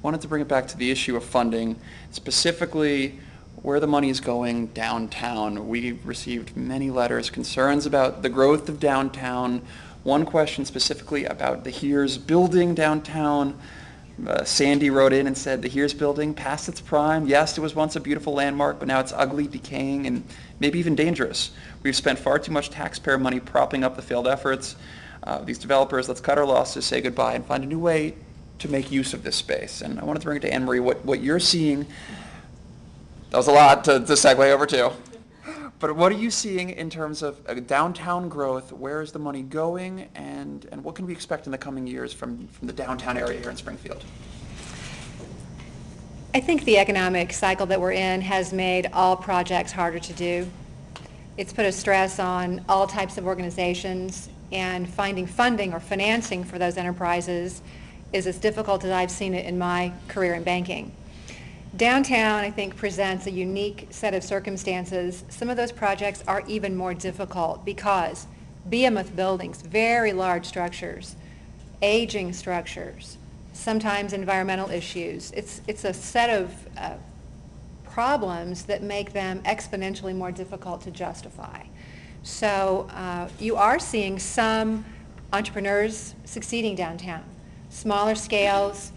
Wanted to bring it back to the issue of funding, specifically where the money is going downtown. We received many letters, concerns about the growth of downtown. One question specifically about the Heers Building downtown. Sandy wrote in and said the Heers Building past its prime. Yes, it was once a beautiful landmark, but now it's ugly, decaying, and maybe even dangerous. We've spent far too much taxpayer money propping up the failed efforts. These developers, let's cut our losses, say goodbye, and find a new way to make use of this space. And I wanted to bring it to Anne Marie, what you're seeing. That was a lot to segue over to. But what are you seeing in terms of downtown growth? Where is the money going? And what can we expect in the coming years from the downtown area here in Springfield? I think the economic cycle that we're in has made all projects harder to do. It's put a stress on all types of organizations, and finding funding or financing for those enterprises is as difficult as I've seen it in my career in banking. Downtown, I think, presents a unique set of circumstances. Some of those projects are even more difficult because behemoth buildings, very large structures, aging structures, sometimes environmental issues. It's a set of problems that make them exponentially more difficult to justify. So you are seeing some entrepreneurs succeeding downtown. Smaller scales,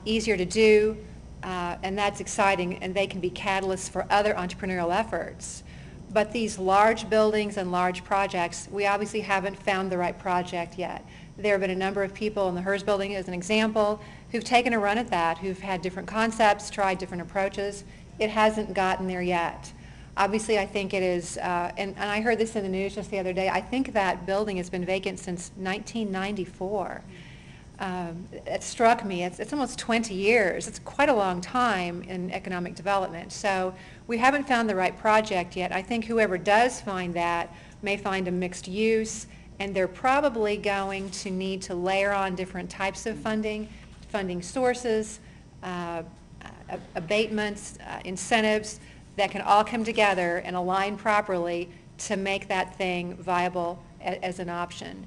easier to do, and that's exciting, and they can be catalysts for other entrepreneurial efforts. But these large buildings and large projects, we obviously haven't found the right project yet. There have been a number of people in the Heers Building, as an example, who've taken a run at that, who've had different concepts, tried different approaches. It hasn't gotten there yet. Obviously, I think it is, and I heard this in the news just the other day, I think that building has been vacant since 1994. It struck me. It's almost 20 years. It's quite a long time in economic development. So we haven't found the right project yet. I think whoever does find that may find a mixed use, and they're probably going to need to layer on different types of funding sources, abatements, incentives that can all come together and align properly to make that thing viable as an option.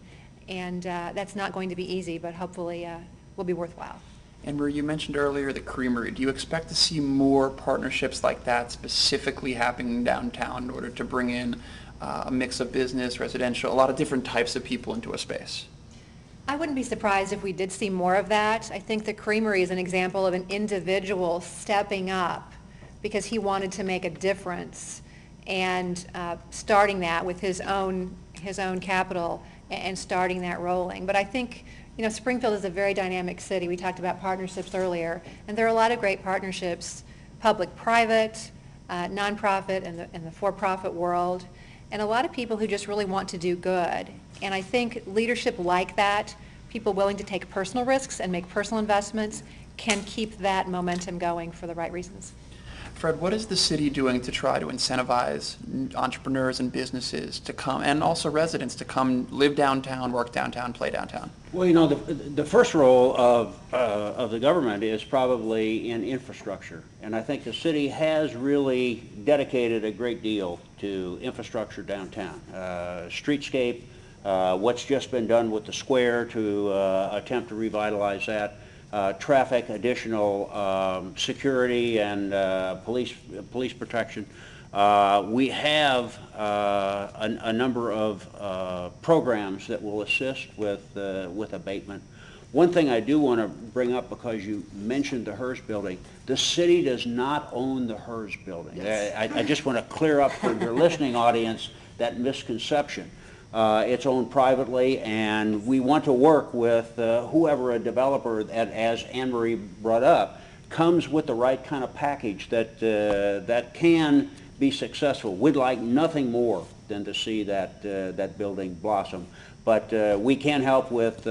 And that's not going to be easy, but hopefully will be worthwhile. And Marie, you mentioned earlier the creamery. Do you expect to see more partnerships like that specifically happening downtown in order to bring in a mix of business, residential, a lot of different types of people into a space? I wouldn't be surprised if we did see more of that. I think the creamery is an example of an individual stepping up because he wanted to make a difference and starting that with his own capital and starting that rolling. But I think, you know, Springfield is a very dynamic city. We talked about partnerships earlier, and there are a lot of great partnerships, public-private, nonprofit, and the for-profit world, and a lot of people who just really want to do good. And I think leadership like that, people willing to take personal risks and make personal investments, can keep that momentum going for the right reasons. Fred, what is the city doing to try to incentivize entrepreneurs and businesses to come, and also residents to come live downtown, work downtown, play downtown? Well, you know, the first role of the government is probably in infrastructure, and I think the city has really dedicated a great deal to infrastructure downtown. Streetscape, what's just been done with the square to attempt to revitalize that. Traffic, additional security and police protection. We have a number of programs that will assist with abatement. One thing I do want to bring up, because you mentioned the Heers Building, the city does not own the Heers Building. Yes. I just want to clear up for your listening audience that misconception. It's owned privately, and we want to work with whoever a developer, as Anne Marie brought up, comes with the right kind of package that can be successful. We'd like nothing more than to see that building blossom. But we can help with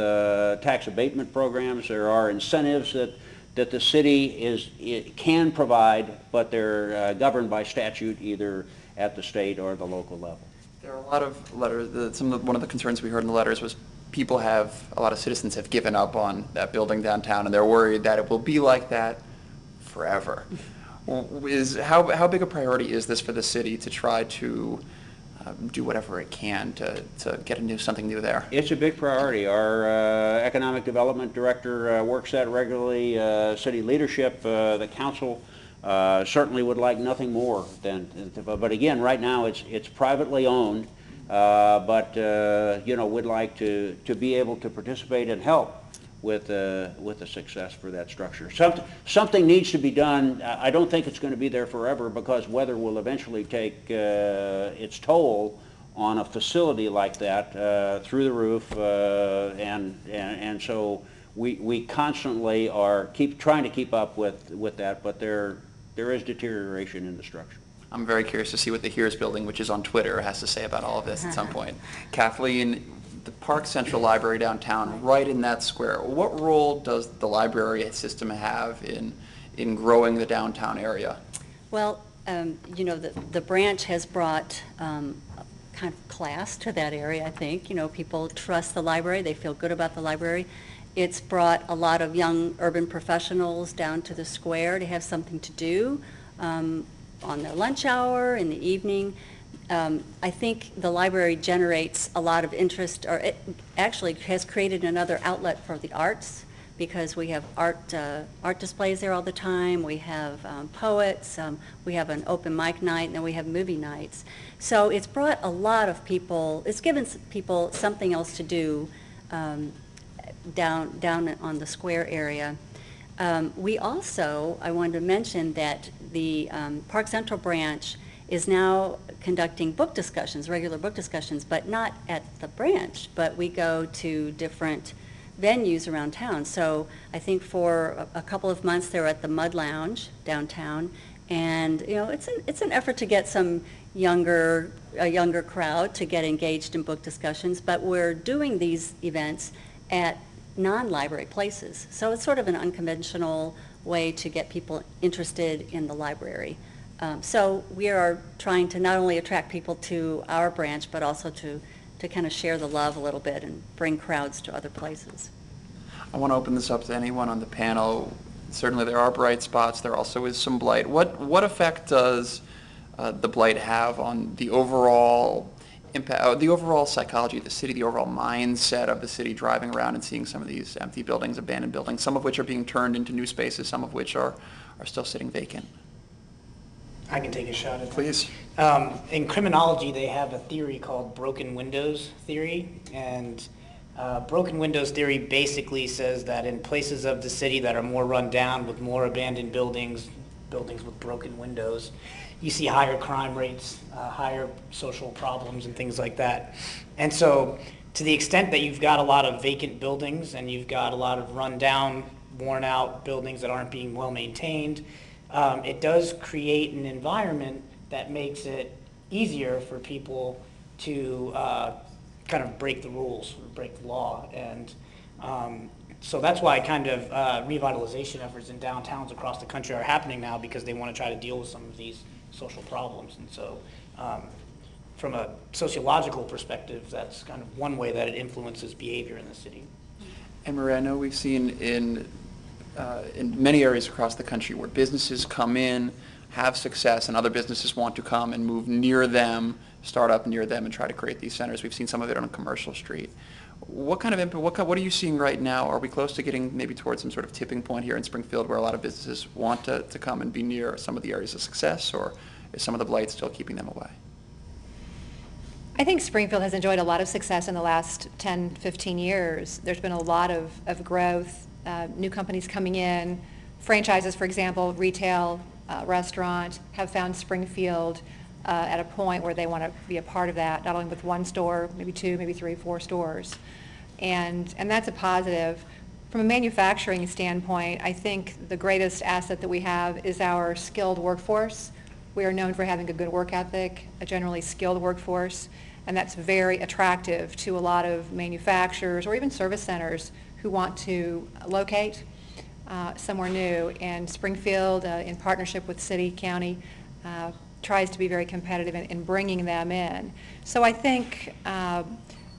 tax abatement programs. There are incentives that the city can provide, but they're governed by statute either at the state or the local level. There are a lot of letters. One of the concerns we heard in the letters was a lot of citizens have given up on that building downtown, and they're worried that it will be like that forever. How big a priority is this for the city to try to do whatever it can to get something new there. It's a big priority. Our economic development director works that regularly. City leadership, the council certainly would like nothing more than. But again, right now it's privately owned. But you know, would like to be able to participate and help with the success for that structure. Something needs to be done. I don't think it's going to be there forever, because weather will eventually take its toll on a facility like that through the roof, and so we constantly are trying to keep up with that, but there is deterioration in the structure. I'm very curious to see what the Heers Building, which is on Twitter, has to say about all of this at some point. Kathleen, the Park Central Library downtown, right in that square, what role does the library system have in growing the downtown area? Well, you know, the branch has brought kind of class to that area, I think. You know, people trust the library, they feel good about the library. It's brought a lot of young urban professionals down to the square to have something to do on their lunch hour, in the evening. I think the library generates a lot of interest, or it actually has created another outlet for the arts, because we have art displays there all the time. We have poets, we have an open mic night, and then we have movie nights. So it's brought a lot of people, it's given people something else to do down on the square area. We also, I wanted to mention that the Park Central branch is now conducting book discussions, regular book discussions, but not at the branch, but we go to different venues around town. So I think for a couple of months they were at the Mud Lounge downtown, and you know, it's an effort to get a younger crowd to get engaged in book discussions, but we're doing these events at non-library places. So it's sort of an unconventional way to get people interested in the library. So we are trying to not only attract people to our branch, but also to kind of share the love a little bit and bring crowds to other places. I want to open this up to anyone on the panel. Certainly there are bright spots. There also is some blight. What effect does the blight have on the overall impact, the overall psychology of the city, the overall mindset of the city, driving around and seeing some of these empty buildings, abandoned buildings, some of which are being turned into new spaces, some of which are still sitting vacant? I can take a shot at that. Please. In criminology, they have a theory called broken windows theory, and broken windows theory basically says that in places of the city that are more run down with more abandoned buildings with broken windows, you see higher crime rates, higher social problems and things like that. And so to the extent that you've got a lot of vacant buildings and you've got a lot of run down, worn out buildings that aren't being well maintained, it does create an environment that makes it easier for people to kind of break the rules, or break the law. And so that's why kind of revitalization efforts in downtowns across the country are happening now, because they want to try to deal with some of these social problems. And so from a sociological perspective, that's kind of one way that it influences behavior in the city. And Maria, I know we've seen in many areas across the country where businesses come in, have success, and other businesses want to come and move near them, start up near them, and try to create these centers. We've seen some of it on Commercial Street. What kind of impact, what are you seeing right now? Are we close to getting maybe towards some sort of tipping point here in Springfield where a lot of businesses want to come and be near some of the areas of success, or is some of the blight still keeping them away? I think Springfield has enjoyed a lot of success in the last 10, 15 years. There's been a lot of growth, new companies coming in, franchises, for example, retail, restaurant, have found Springfield at a point where they want to be a part of that, not only with one store, maybe two, maybe three, four stores. And that's a positive. From a manufacturing standpoint, I think the greatest asset that we have is our skilled workforce. We are known for having a good work ethic, a generally skilled workforce, and that's very attractive to a lot of manufacturers or even service centers who want to locate somewhere new. And Springfield, in partnership with city, county, tries to be very competitive in bringing them in. So I think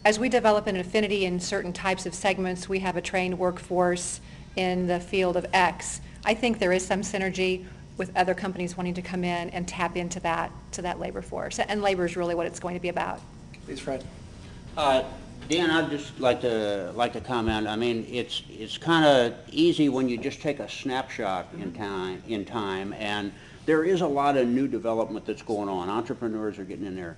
as we develop an affinity in certain types of segments, we have a trained workforce in the field of X. I think there is some synergy with other companies wanting to come in and tap into that labor force. And labor is really what it's going to be about. Please, Fred. Dan, I'd just like to comment. I mean, it's kind of easy when you just take a snapshot in time, and there is a lot of new development that's going on. Entrepreneurs are getting in there.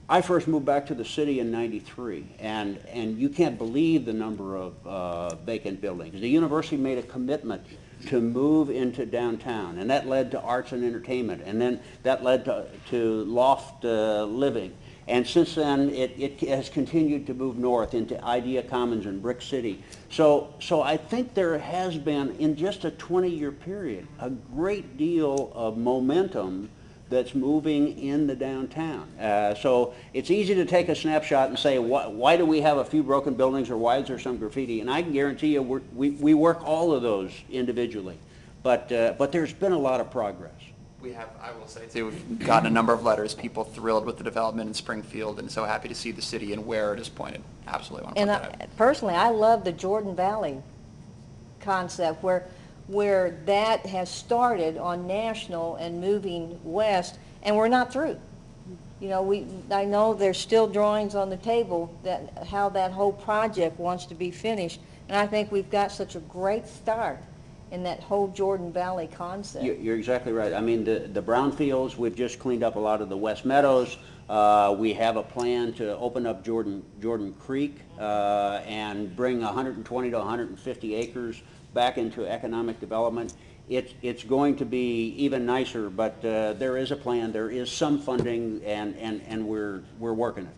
I first moved back to the city in '93, and you can't believe the number of vacant buildings. The university made a commitment to move into downtown, and that led to arts and entertainment, and then that led to loft living. And since then, it has continued to move north into Idea Commons and Brick City. So I think there has been, in just a 20-year period, a great deal of momentum that's moving in the downtown. So it's easy to take a snapshot and say, why do we have a few broken buildings, or why is there some graffiti? And I can guarantee you we work all of those individually. But there's been a lot of progress. We have, I will say too, we've gotten a number of letters, people thrilled with the development in Springfield and so happy to see the city and where it is pointed. Absolutely want to And point that out. personally, I love the Jordan Valley concept where that has started on National and moving west, and we're not through. You know, I know there's still drawings on the table that how that whole project wants to be finished, and I think we've got such a great start in that whole Jordan Valley concept. You're exactly right. I mean, the brownfields, we've just cleaned up a lot of the West Meadows. We have a plan to open up Jordan Creek and bring 120 to 150 acres back into economic development. It's going to be even nicer, but there is a plan. There is some funding, and we're working it.